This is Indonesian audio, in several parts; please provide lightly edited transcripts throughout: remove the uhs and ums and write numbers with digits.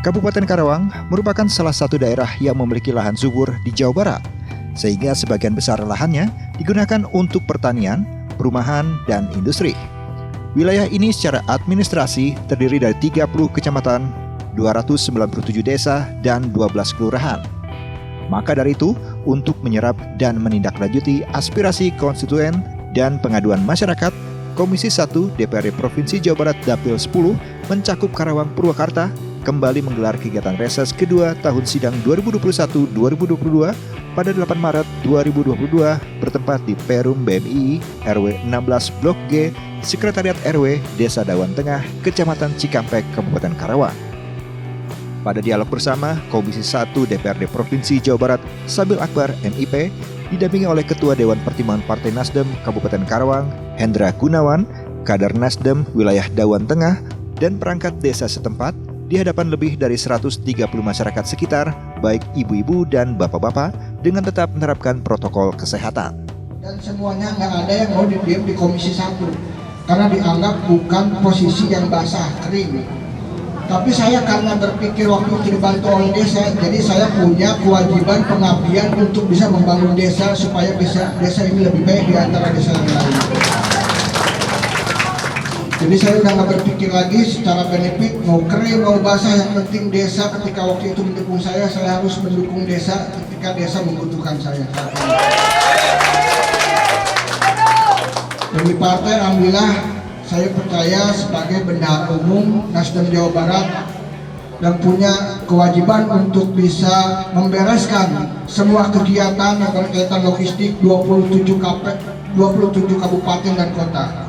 Kabupaten Karawang merupakan salah satu daerah yang memiliki lahan subur di Jawa Barat, sehingga sebagian besar lahannya digunakan untuk pertanian, perumahan, dan industri. Wilayah ini secara administrasi terdiri dari 30 kecamatan, 297 desa, dan 12 kelurahan. Maka dari itu, untuk menyerap dan menindaklanjuti aspirasi konstituen dan pengaduan masyarakat, Komisi 1 DPRD Provinsi Jawa Barat Dapil 10 mencakup Karawang Purwakarta kembali menggelar kegiatan reses kedua tahun sidang 2021-2022 pada 8 Maret 2022 bertempat di Perum BMI RW 16 Blok G, Sekretariat RW Desa Dawan Tengah, Kecamatan Cikampek, Kabupaten Karawang. Pada dialog bersama, Komisi 1 DPRD Provinsi Jawa Barat Sabil Akbar MIP didampingi oleh Ketua Dewan Pertimbangan Partai Nasdem Kabupaten Karawang Hendra Gunawan, Kader Nasdem Wilayah Dawan Tengah, dan perangkat desa setempat di hadapan lebih dari 130 masyarakat sekitar, baik ibu-ibu dan bapak-bapak, dengan tetap menerapkan protokol kesehatan. Dan semuanya nggak ada yang mau dipilih di Komisi 1, karena dianggap bukan posisi yang basah, kering. Tapi saya karena berpikir waktu itu dibantu oleh desa, jadi saya punya kewajiban pengabdian untuk bisa membangun desa supaya bisa desa ini lebih baik di antara desa yang lain. Jadi saya udah nggak berpikir lagi secara benefit mau kering mau basah, yang penting desa ketika waktu itu mendukung saya harus mendukung desa ketika desa membutuhkan saya. Dan di partai alhamdulillah saya percaya sebagai bendahara umum Nasdem Jawa Barat dan punya kewajiban untuk bisa membereskan semua kegiatan yang berkaitan logistik 27 kabupaten dan kota.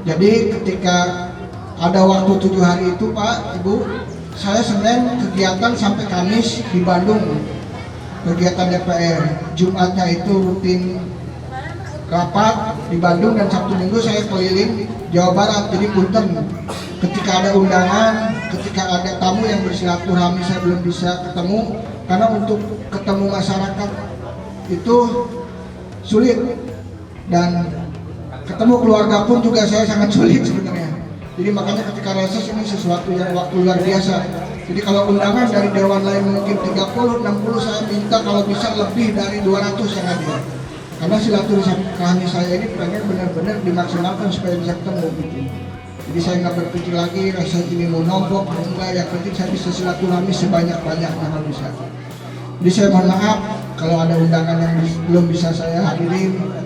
Jadi ketika ada waktu 7 hari itu Pak, Ibu, saya Senin kegiatan sampai Kamis di Bandung, kegiatan DPR. Jumatnya itu rutin rapat di Bandung, dan Sabtu Minggu saya keliling Jawa Barat. Jadi punten, ketika ada undangan, ketika ada tamu yang bersilaturahmi saya belum bisa ketemu, karena untuk ketemu masyarakat itu sulit, dan ketemu keluarga pun juga saya sangat sulit sebenarnya. Jadi makanya ketika reses ini sesuatu yang waktu luar biasa. Jadi kalau undangan dari dewan lain mungkin 30, 60, saya minta kalau bisa lebih dari 200 yang hadir. Karena silaturahmi saya ini pengen benar-benar dimaksimalkan supaya bisa ketemu gitu. Jadi saya nggak berpikir lagi reses ini mau nombok atau enggak, yang penting saya bisa silaturahmi sebanyak-banyaknya kalau bisa. Jadi saya mohon maaf kalau ada undangan yang belum bisa saya hadirin.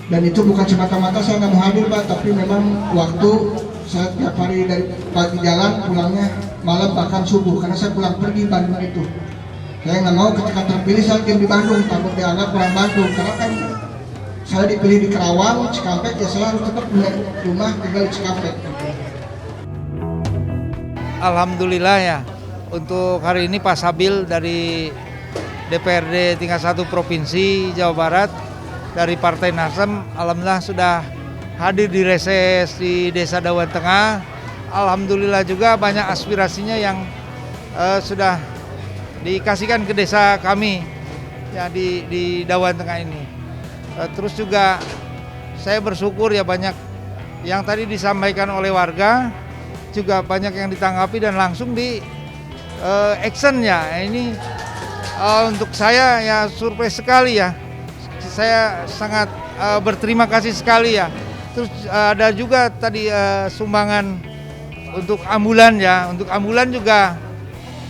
Dan itu bukan semata-mata saya nggak mau hadir Pak, tapi memang waktu saya tiap hari dari pagi jalan, pulangnya malam bahkan subuh, karena saya pulang pergi Bandung itu. Saya nggak mau ketika terpilih saya diam di Bandung, takut dianggap orang Bandung, karena kan saya dipilih di Karawang, Cikampek, ya saya harus tetap punya rumah tinggal di Cikampek. Alhamdulillah ya, untuk hari ini Pak Sabil dari DPRD tingkat 1 Provinsi Jawa Barat dari Partai Nasdem, alhamdulillah sudah hadir di reses di Desa Dawan Tengah. Alhamdulillah juga banyak aspirasinya yang sudah dikasihkan ke desa kami ya di Dawan Tengah ini. Terus juga saya bersyukur ya banyak yang tadi disampaikan oleh warga, juga banyak yang ditanggapi dan langsung di action ya. Ini untuk saya ya surprise sekali ya. Saya sangat berterima kasih sekali ya. Terus ada juga tadi sumbangan untuk ambulan ya. Untuk ambulan juga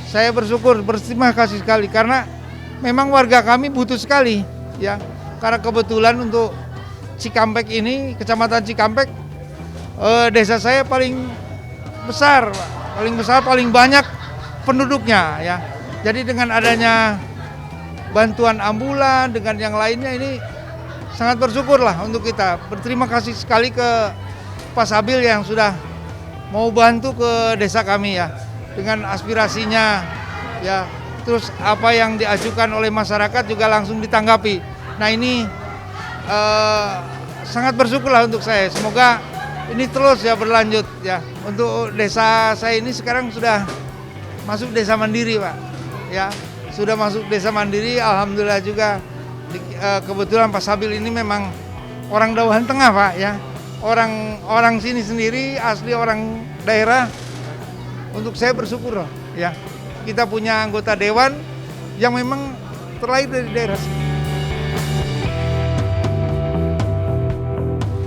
saya berterima kasih sekali karena memang warga kami butuh sekali ya. Karena kebetulan untuk Cikampek ini, Kecamatan Cikampek, desa saya paling besar, paling banyak penduduknya ya. Jadi dengan adanya bantuan ambulan dengan yang lainnya ini sangat bersyukur lah untuk kita. Berterima kasih sekali ke Pak Sabil yang sudah mau bantu ke desa kami ya dengan aspirasinya ya. Terus apa yang diajukan oleh masyarakat juga langsung ditanggapi. Nah ini sangat bersyukur lah untuk saya. Semoga ini terus ya berlanjut ya. Untuk desa saya ini sekarang sudah masuk desa mandiri Pak ya. Sudah masuk desa mandiri, alhamdulillah juga. Kebetulan Pak Sabil ini memang orang Dawan Tengah Pak ya. Orang sini sendiri, asli orang daerah. Untuk saya bersyukur loh ya. kita punya anggota dewan yang memang terlahir dari daerah.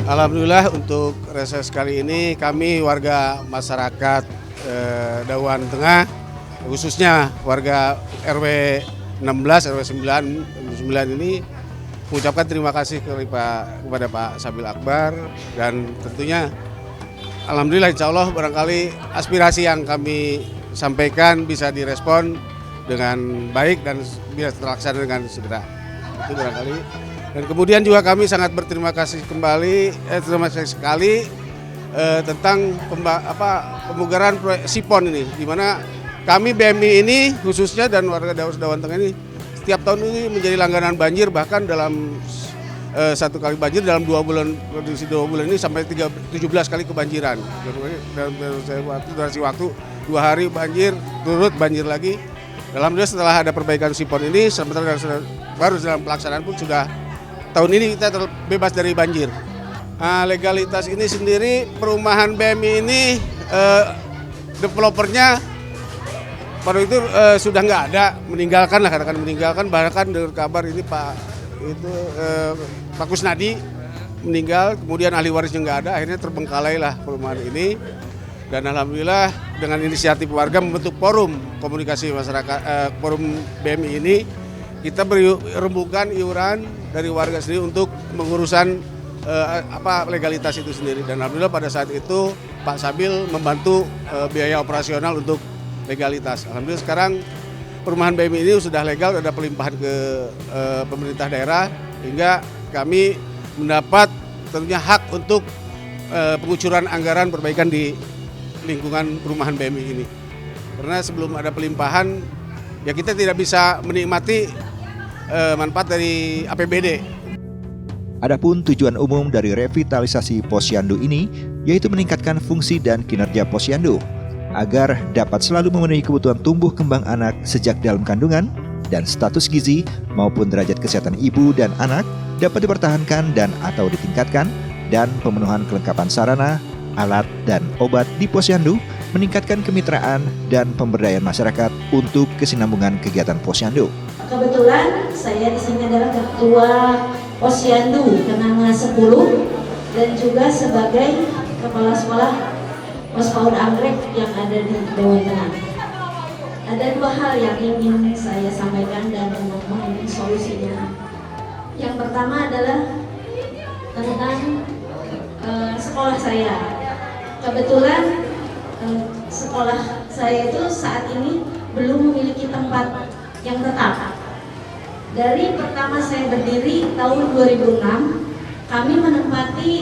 Alhamdulillah untuk reses kali ini kami warga masyarakat Dawan Tengah, khususnya warga RW 16, RW 9 ini mengucapkan terima kasih kepada Pak Sabil Akbar, dan tentunya alhamdulillah insya Allah barangkali aspirasi yang kami sampaikan bisa direspon dengan baik dan bisa terlaksana dengan segera. Itu barangkali. Dan kemudian juga kami sangat berterima kasih terima kasih sekali tentang pemugaran proyek Sipon ini, di mana kami BMI ini khususnya dan warga Dawan Tengah ini setiap tahun ini menjadi langganan banjir, bahkan dalam satu kali banjir dalam 2 bulan, kondisi 2 bulan ini sampai 17 kali kebanjiran. Dalam durasi waktu 2 hari banjir, turut banjir lagi. Alhamdulillah setelah ada perbaikan Sipon ini, sementara baru dalam pelaksanaan pun sudah tahun ini kita terbebas dari banjir. Nah, legalitas ini sendiri, perumahan BMI ini developernya pada itu sudah nggak ada, meninggalkan lah, katakan meninggalkan. Bahkan dengar kabar ini Pak Kusnadi meninggal, kemudian ahli warisnya nggak ada, akhirnya terbengkalai lah perumahan ini. Dan alhamdulillah dengan inisiatif warga membentuk forum komunikasi masyarakat, forum BMI ini, kita beri rembukan iuran dari warga sendiri untuk mengurusan legalitas itu sendiri. Dan alhamdulillah pada saat itu Pak Sabil membantu biaya operasional untuk legalitas. Alhamdulillah sekarang perumahan BMI ini sudah legal, ada pelimpahan ke pemerintah daerah, hingga kami mendapat tentunya hak untuk pengucuran anggaran perbaikan di lingkungan perumahan BMI ini. Karena sebelum ada pelimpahan, ya kita tidak bisa menikmati manfaat dari APBD. Adapun tujuan umum dari revitalisasi Posyandu ini yaitu meningkatkan fungsi dan kinerja Posyandu agar dapat selalu memenuhi kebutuhan tumbuh kembang anak sejak dalam kandungan, dan status gizi maupun derajat kesehatan ibu dan anak dapat dipertahankan dan atau ditingkatkan, dan pemenuhan kelengkapan sarana, alat, dan obat di Posyandu, meningkatkan kemitraan dan pemberdayaan masyarakat untuk kesinambungan kegiatan Posyandu. Kebetulan saya di sini adalah Ketua Posyandu Kenanga 10 dan juga sebagai Kepala Sekolah PAUD Anggrek yang ada di Dawan Tengah. Ada 2 hal yang ingin saya sampaikan dan mohon solusinya. Yang pertama adalah tentang sekolah saya. Kebetulan sekolah saya itu saat ini belum memiliki tempat yang tetap. Dari pertama saya berdiri tahun 2006, kami menempati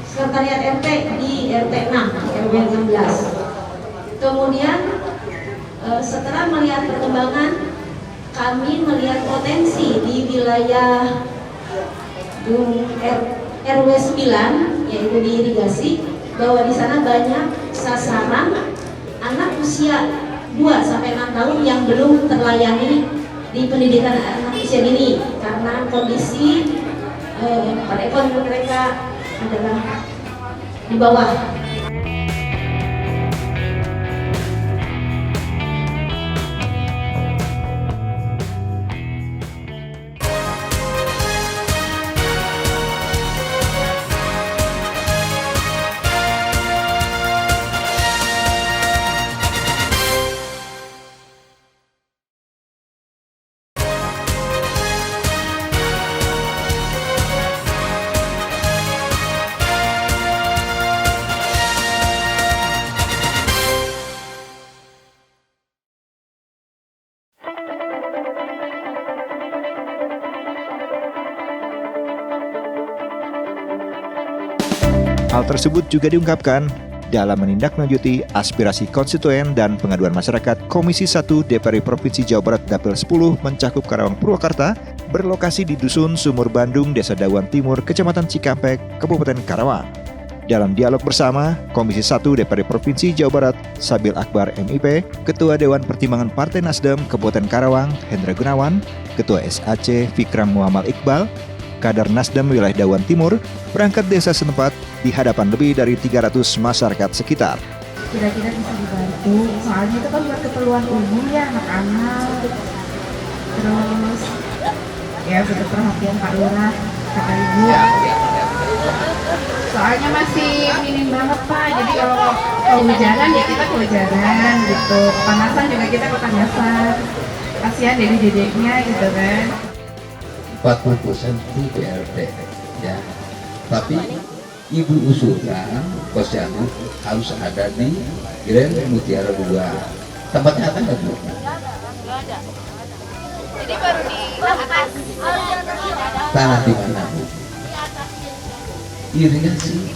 sekretariat RT di RT 6, RW 16. Kemudian setelah melihat perkembangan, kami melihat potensi di wilayah RW 9, yaitu di irigasi, bahwa di sana banyak sasaran anak usia 2-6 tahun yang belum terlayani di pendidikan anak usia dini karena kondisi perekonomian mereka adalah di bawah. Hal tersebut juga diungkapkan dalam menindaklanjuti aspirasi konstituen dan pengaduan masyarakat Komisi 1 DPR Provinsi Jawa Barat Dapil 10 mencakup Karawang Purwakarta, berlokasi di Dusun Sumur Bandung, Desa Dawan Timur, Kecamatan Cikampek, Kabupaten Karawang. Dalam dialog bersama, Komisi 1 DPR Provinsi Jawa Barat, Sabil Akbar MIP, Ketua Dewan Pertimbangan Partai Nasdem Kabupaten Karawang, Hendra Gunawan, Ketua SAC Fikram Muhammad Iqbal, Kader Nasdem Wilayah Dawan Timur, perangkat desa setempat di hadapan lebih dari 300 masyarakat sekitar. Kira-kira bisa dibantu itu, soalnya itu kan buat keperluan umum ya, anak-anak, terus ya butuh perhatian Pak Lurah, kata Ibu. Soalnya masih minim banget Pak, jadi kalau kehujanan ya kita kehujanan gitu, kepanasan juga kita kepanasan, kasihan dedek-dedeknya gitu kan. 40% itu BLT ya, tapi Ibu usulkan posyandu harus ada di Grand Mutiara 2. Tempatnya ada nggak Bu? Nggak ada. Jadi baru di atas. Tanah di mana Bu? Irigasi.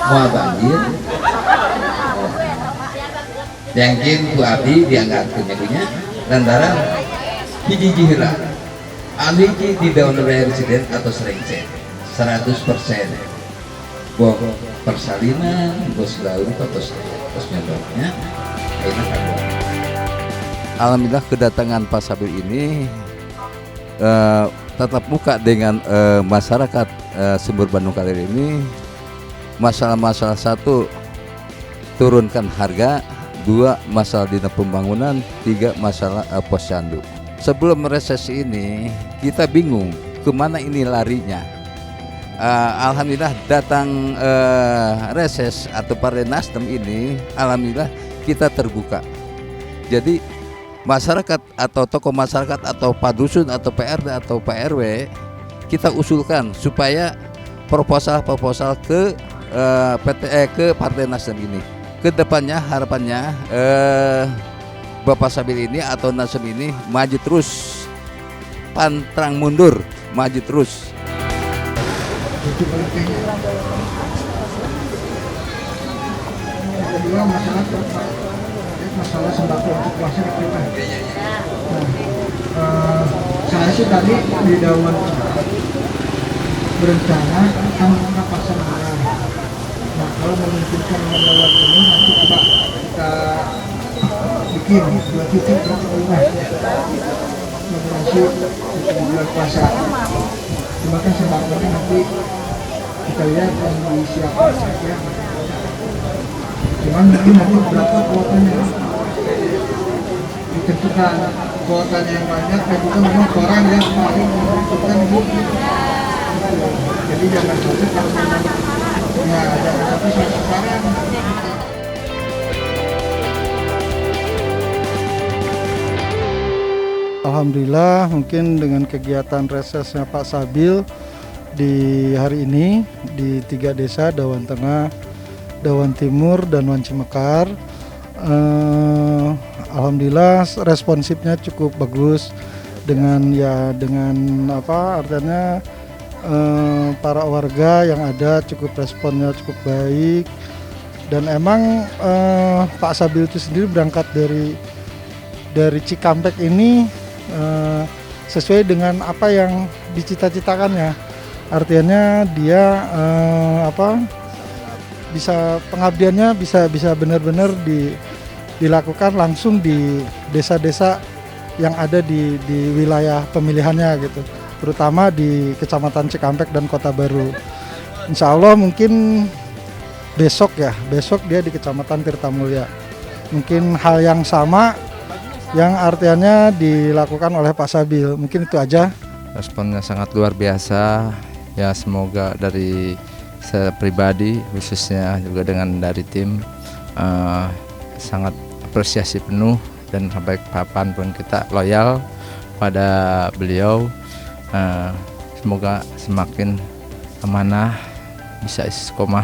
Mau banjir? Yang Bu Abi diangkat punya lantaran hiji jihira. Aliki di daun residen atau serengset 100%. Bok persalinan, bos gaul, bos nyodoknya, enak kan? Alhamdulillah kedatangan Pak Sabil ini tatap muka dengan masyarakat Sumber Bandung Kalir ini. Masalah-masalah satu, turunkan harga. 2, masalah dina pembangunan. 3, masalah posyandu. Sebelum resesi ini kita bingung kemana ini larinya. Alhamdulillah datang reses atau Partai Nasdem ini, alhamdulillah kita terbuka. Jadi masyarakat atau tokoh masyarakat atau Pak Dusun atau PRD atau PRW kita usulkan supaya proposal ke ke Partai Nasdem ini. Kedepannya harapannya Bapak Sabil ini atau Nasdem ini maju terus, pantang mundur, maju terus. Yang kedua masalah sembako untuk masyarakat kita. Saya sih tadi di Dawan berencana akan membuka pasar murah. Nah, kalau memungkinkan lewat ini nanti kita bikin 2 titik berapa rumah moderasi di bulan puasa. Cuma kan sembakonya nanti kita lihat yang disiapkan saja. Cuman mungkin nanti berapa kuotanya ditentukan, kuotanya yang banyak dan juga memang orang yang paling membutuhkan itu. Jadi jangan sampai kalau memang jangan sampai sekarang. Alhamdulillah mungkin dengan kegiatan resesnya Pak Sabil di hari ini di 3 desa, Dawan Tengah, Dawan Timur, dan Wanci Mekar, alhamdulillah responsifnya cukup bagus dengan artinya para warga yang ada cukup responnya cukup baik, dan emang Pak Sabil itu sendiri berangkat dari Cikampek ini sesuai dengan apa yang dicita-citakannya. Artinya dia bisa pengabdiannya bisa benar-benar dilakukan langsung di desa-desa yang ada di wilayah pemilihannya gitu, terutama di Kecamatan Cikampek dan Kota Baru. Insya Allah mungkin besok dia di Kecamatan Tirtamulya. Mungkin hal yang sama yang artinya dilakukan oleh Pak Sabil. Mungkin itu aja. Responnya sangat luar biasa. Ya, semoga dari saya pribadi khususnya juga dengan dari tim sangat apresiasi penuh, dan sampai kapanpun kita loyal pada beliau. Semoga semakin amanah, bisa istiqomah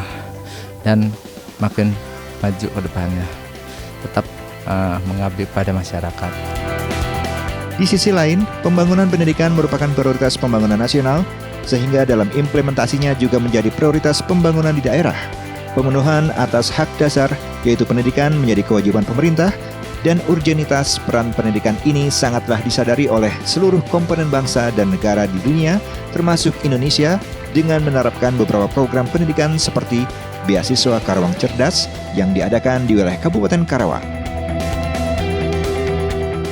dan makin maju ke depannya. Tetap mengabdi pada masyarakat. Di sisi lain, pembangunan pendidikan merupakan prioritas pembangunan nasional, sehingga dalam implementasinya juga menjadi prioritas pembangunan di daerah. Pemenuhan atas hak dasar, yaitu pendidikan, menjadi kewajiban pemerintah, dan urgenitas peran pendidikan ini sangatlah disadari oleh seluruh komponen bangsa dan negara di dunia, termasuk Indonesia, dengan menerapkan beberapa program pendidikan seperti Beasiswa Karawang Cerdas yang diadakan di wilayah Kabupaten Karawang.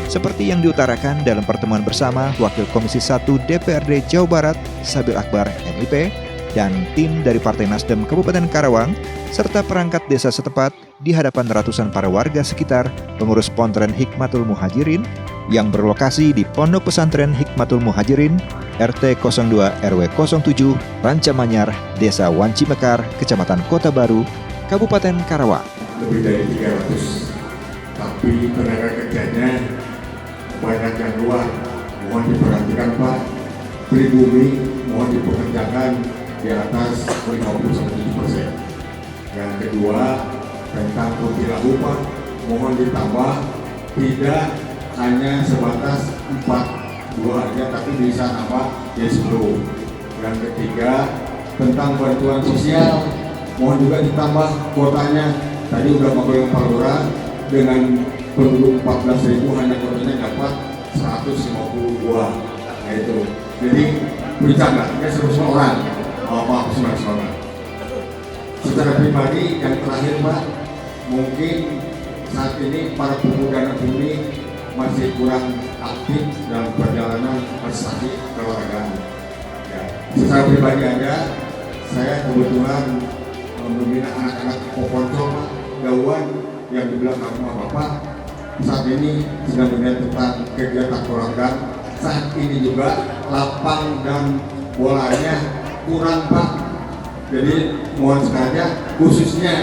Seperti yang diutarakan dalam pertemuan bersama Wakil Komisi 1 DPRD Jawa Barat, Sabil Akbar MIP, dan tim dari Partai Nasdem Kabupaten Karawang, serta perangkat desa setempat di hadapan ratusan para warga sekitar pengurus Pontren Hikmatul Muhajirin yang berlokasi di Pondok Pesantren Hikmatul Muhajirin RT 02 RW 07 Rancamanyar, Desa Wanci Mekar, Kecamatan Kota Baru, Kabupaten Karawang. Lebih dari 300, tapi tenaga kerjanya banyak yang luar. Mohon diperhatikan Pak, pribumi mohon dipekerjakan di atas 50-70%. Yang kedua, tentang rupiah upah mohon ditambah, tidak hanya sebatas 4 aja, tapi bisa nambah jadi 10. Yang ketiga, tentang bantuan sosial mohon juga ditambah kuotanya. Tadi udah ngobrol Pak Lurah, dengan penduduk 14.000 hanya kuotanya dapat 150 buah. Nah itu, jadi bercanda, ya 100 orang. Maaf, 100 orang. Secara pribadi, yang terakhir Pak, mungkin saat ini para pemuda bumi masih kurang aktif dalam perjalanan prestasi keolahragaan. Ya, secara pribadi aja, saya kebetulan membina anak-anak Poponcol Pak, Gauan yang dibilang sama Bapak saat ini sedang melihat tentang kegiatan olahraga. Saat ini juga lapang dan bolanya kurang Pak. Jadi mohon sekalian, khususnya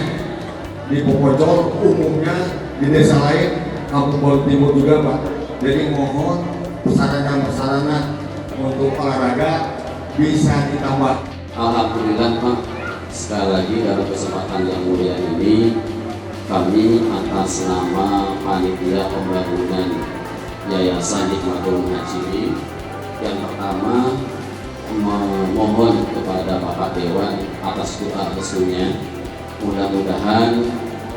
di Poponcol, umumnya di desa lain, Kampung Bolu Timur juga Pak. Jadi mohon sarana-sarana untuk olahraga bisa ditambah. Alhamdulillah Pak, sekali lagi dalam kesempatan yang mulia ini kami atas nama Panitia Pembangunan Yayasan Hikmatul Muhajirin yang pertama memohon kepada Bapak Dewan atas doa restunya, mudah-mudahan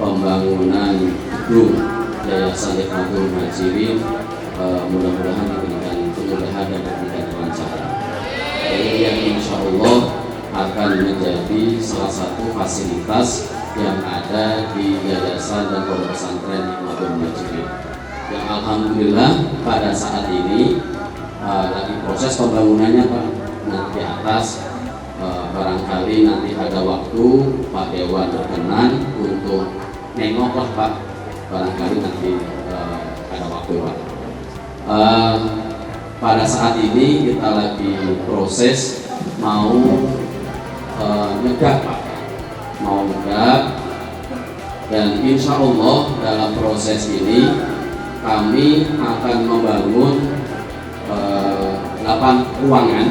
pembangunan gedung Yayasan Hikmatul Muhajirin mudah-mudahan diberikan kemudahan dan diberikan kelancaran. Yang insya Allah akan menjadi salah satu fasilitas yang ada di Yayasan dan Pondok Pesantren Hikmatul Muhajirin. Yang alhamdulillah pada saat ini lagi proses pembangunannya Pak. Nanti di atas barangkali nanti ada waktu Pak Dewan berkenan untuk nengok lah Pak. Barangkali nanti ada waktu Pak. Pada saat ini kita lagi proses mau negak Pak, mau negak, dan insya Allah dalam proses ini kami akan membangun 8 ruangan,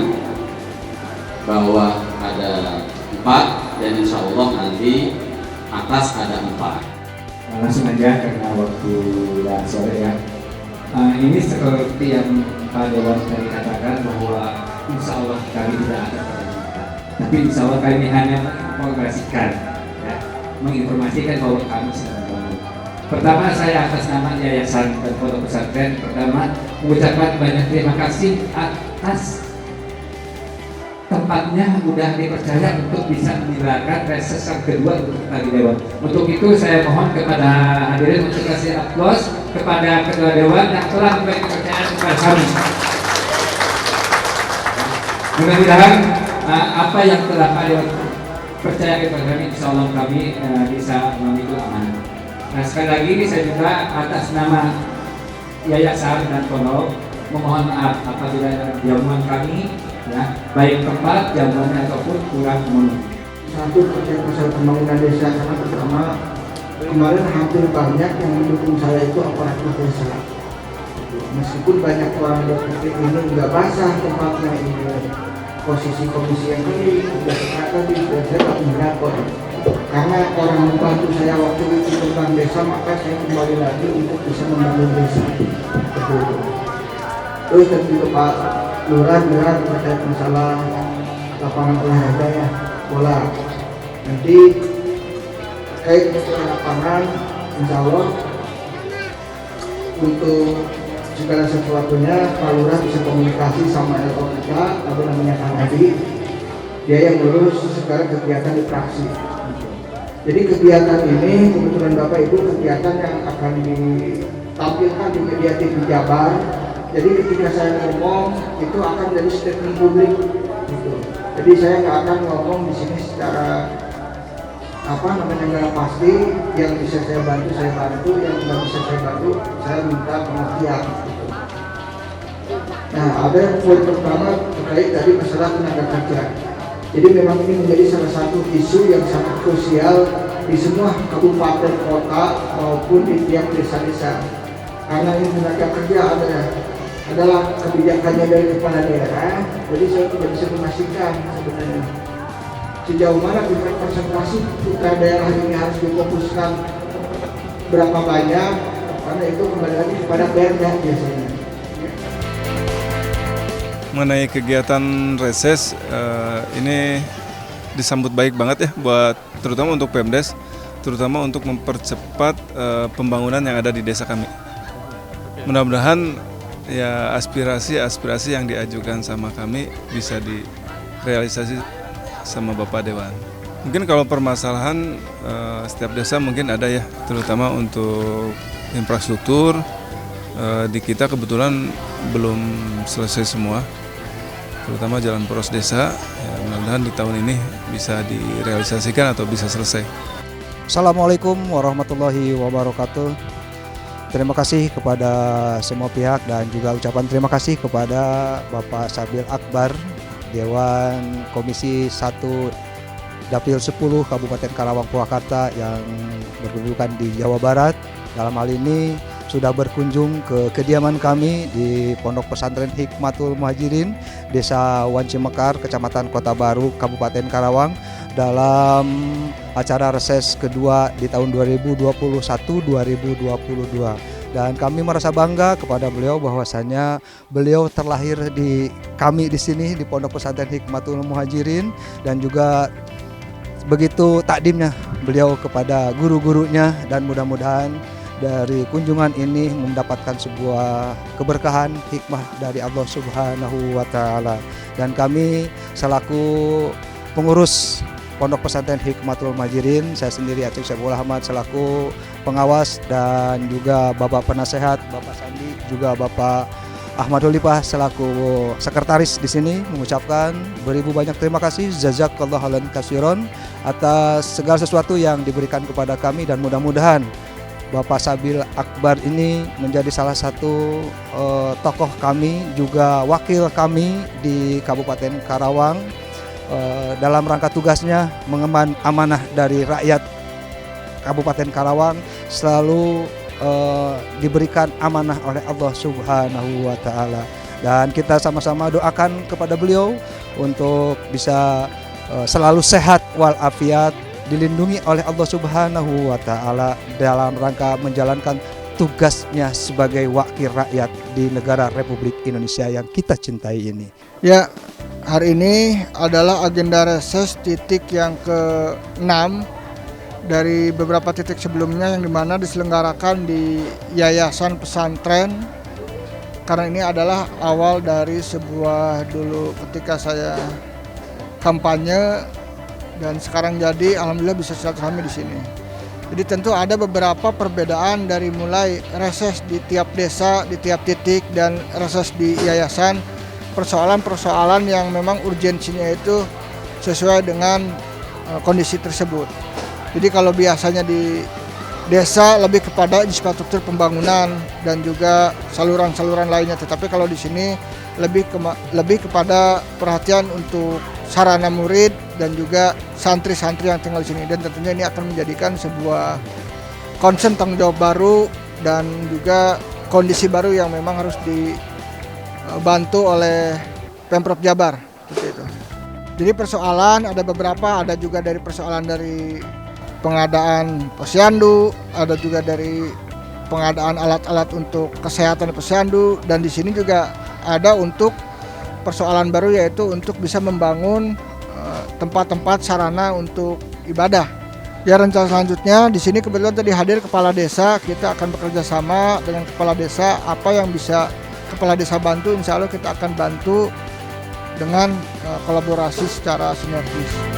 bawah ada 4 dan insya Allah nanti atas ada 4. Langsung aja karena waktu udah sore ya. Ini seperti yang Pak Dewan tadi katakan bahwa insya Allah kami tidak akan terbuka, tapi insya Allah kami hanya menginformasikan, ya, menginformasikan bahwa kami sedang membangun. Pertama saya atas nama Yayasan dan Pondok Pesantren pertama mengucapkan banyak terima kasih atas tempatnya udah dipercaya untuk bisa menyelenggarakan reses yang kedua untuk tadi Dewan. Untuk itu saya mohon kepada hadirin untuk kasih aplaus kepada Ketua Dewan yang telah memberi kepercayaan kepada kami. Mudah-mudahan apa yang telah Pak Dewan percaya kepada kami, insya Allah kami bisa memikul amanah. Nah sekali lagi ini saya juga atas nama Yayasan dan Pondok memohon maaf apabila jamuan kami, ya, baik tempat, jamuannya ataupun kurang memenuhi. Satu terkait masalah pembangunan desa, karena pertama kemarin hampir banyak yang mendukung saya itu aparatur desa. Meskipun banyak orang berpikir ini nggak basah tempatnya, ini posisi komisi yang ini sudah sepakat di desa tak mendapur. Karena orang membantu saya waktu itu tentang desa, maka saya kembali lagi untuk bisa membangun desa. Terus tentu Pak Lurah terkait masalah lapangan olahraga ya, bola. Nanti terkait masalah lapangan, insya Allah untuk segala sesuatunya Pak Lurah bisa komunikasi sama LO kita, apa namanya Kang Adi, dia yang ngurus segala kegiatan di praksi. Jadi kegiatan ini kebetulan Bapak Ibu kegiatan yang akan ditampilkan di media TV Jabar. Jadi ketika saya ngomong itu akan jadi statement publik gitu. Jadi saya nggak akan ngomong di sini secara nggak pasti, yang bisa saya bantu, yang nggak bisa saya bantu, saya minta pengertian. Gitu. Nah, ada poin pertama terkait tadi masalah tenaga kerja. Jadi memang ini menjadi salah satu isu yang sangat krusial di semua kabupaten kota maupun di tiap desa-desa. Karena ini tenaga kerja adalah kebijakannya dari kepala daerah, jadi saya tidak bisa memastikan sebenarnya sejauh mana tingkat konsentrasi putra daerah ini harus difokuskan berapa banyak, karena itu kembali lagi kepada Perda biasanya. Mengenai kegiatan reses ini disambut baik banget ya buat terutama untuk Pemdes, terutama untuk mempercepat pembangunan yang ada di desa kami. Mudah-mudahan ya aspirasi yang diajukan sama kami bisa direalisasi sama Bapak Dewan. Mungkin kalau permasalahan setiap desa mungkin ada ya, terutama untuk infrastruktur di kita kebetulan belum selesai semua, terutama jalan poros desa. Ya, mudah-mudahan di tahun ini bisa direalisasikan atau bisa selesai. Assalamualaikum warahmatullahi wabarakatuh. Terima kasih kepada semua pihak dan juga ucapan terima kasih kepada Bapak Sabil Akbar, Dewan Komisi 1 Dapil 10 Kabupaten Karawang Purwakarta yang berkedudukan di Jawa Barat. Dalam hal ini sudah berkunjung ke kediaman kami di Pondok Pesantren Hikmatul Muhajirin, Desa Wanci Mekar, Kecamatan Kota Baru, Kabupaten Karawang, dalam acara reses kedua di tahun 2021-2022. Dan kami merasa bangga kepada beliau bahwasanya beliau terlahir di kami di sini di Pondok Pesantren Hikmatul Muhajirin, dan juga begitu takdimnya beliau kepada guru-gurunya, dan mudah-mudahan dari kunjungan ini mendapatkan sebuah keberkahan hikmah dari Allah Subhanahu wa taala. Dan kami selaku pengurus Pondok Pesantren Hikmatul Muhajirin, saya sendiri Aceh Syabul Ahmad selaku pengawas, dan juga Bapak penasehat Bapak Sandi, juga Bapak Ahmadul Lipah selaku sekretaris di sini mengucapkan beribu banyak terima kasih jazakallahu khairan katsiran atas segala sesuatu yang diberikan kepada kami, dan mudah-mudahan Bapak Sabil Akbar ini menjadi salah satu tokoh kami, juga wakil kami di Kabupaten Karawang dalam rangka tugasnya mengemban amanah dari rakyat Kabupaten Karawang, selalu diberikan amanah oleh Allah Subhanahu wa taala. Dan kita sama-sama doakan kepada beliau untuk bisa selalu sehat walafiat, dilindungi oleh Allah Subhanahu wa taala dalam rangka menjalankan tugasnya sebagai wakil rakyat di negara Republik Indonesia yang kita cintai ini. Ya, hari ini adalah agenda reses titik yang ke-6 dari beberapa titik sebelumnya yang dimana diselenggarakan di Yayasan Pesantren, karena ini adalah awal dari sebuah dulu ketika saya kampanye dan sekarang jadi alhamdulillah bisa silaturahmi di sini. Jadi tentu ada beberapa perbedaan dari mulai reses di tiap desa, di tiap titik, dan reses di yayasan, persoalan-persoalan yang memang urgensinya itu sesuai dengan kondisi tersebut. Jadi kalau biasanya di desa lebih kepada infrastruktur pembangunan dan juga saluran-saluran lainnya, tetapi kalau di sini lebih kepada perhatian untuk sarana murid dan juga santri-santri yang tinggal di sini, dan tentunya ini akan menjadikan sebuah concern tanggung jawab baru dan juga kondisi baru yang memang harus dibantu oleh Pemprov Jabar seperti itu. Jadi persoalan ada beberapa, ada juga dari persoalan dari pengadaan posyandu, ada juga dari pengadaan alat-alat untuk kesehatan posyandu, dan di sini juga ada untuk persoalan baru yaitu untuk bisa membangun tempat-tempat sarana untuk ibadah. Ya, rencana selanjutnya di sini kebetulan tadi hadir kepala desa, kita akan bekerja sama dengan kepala desa, apa yang bisa kepala desa bantu insya Allah kita akan bantu dengan kolaborasi secara sinergis.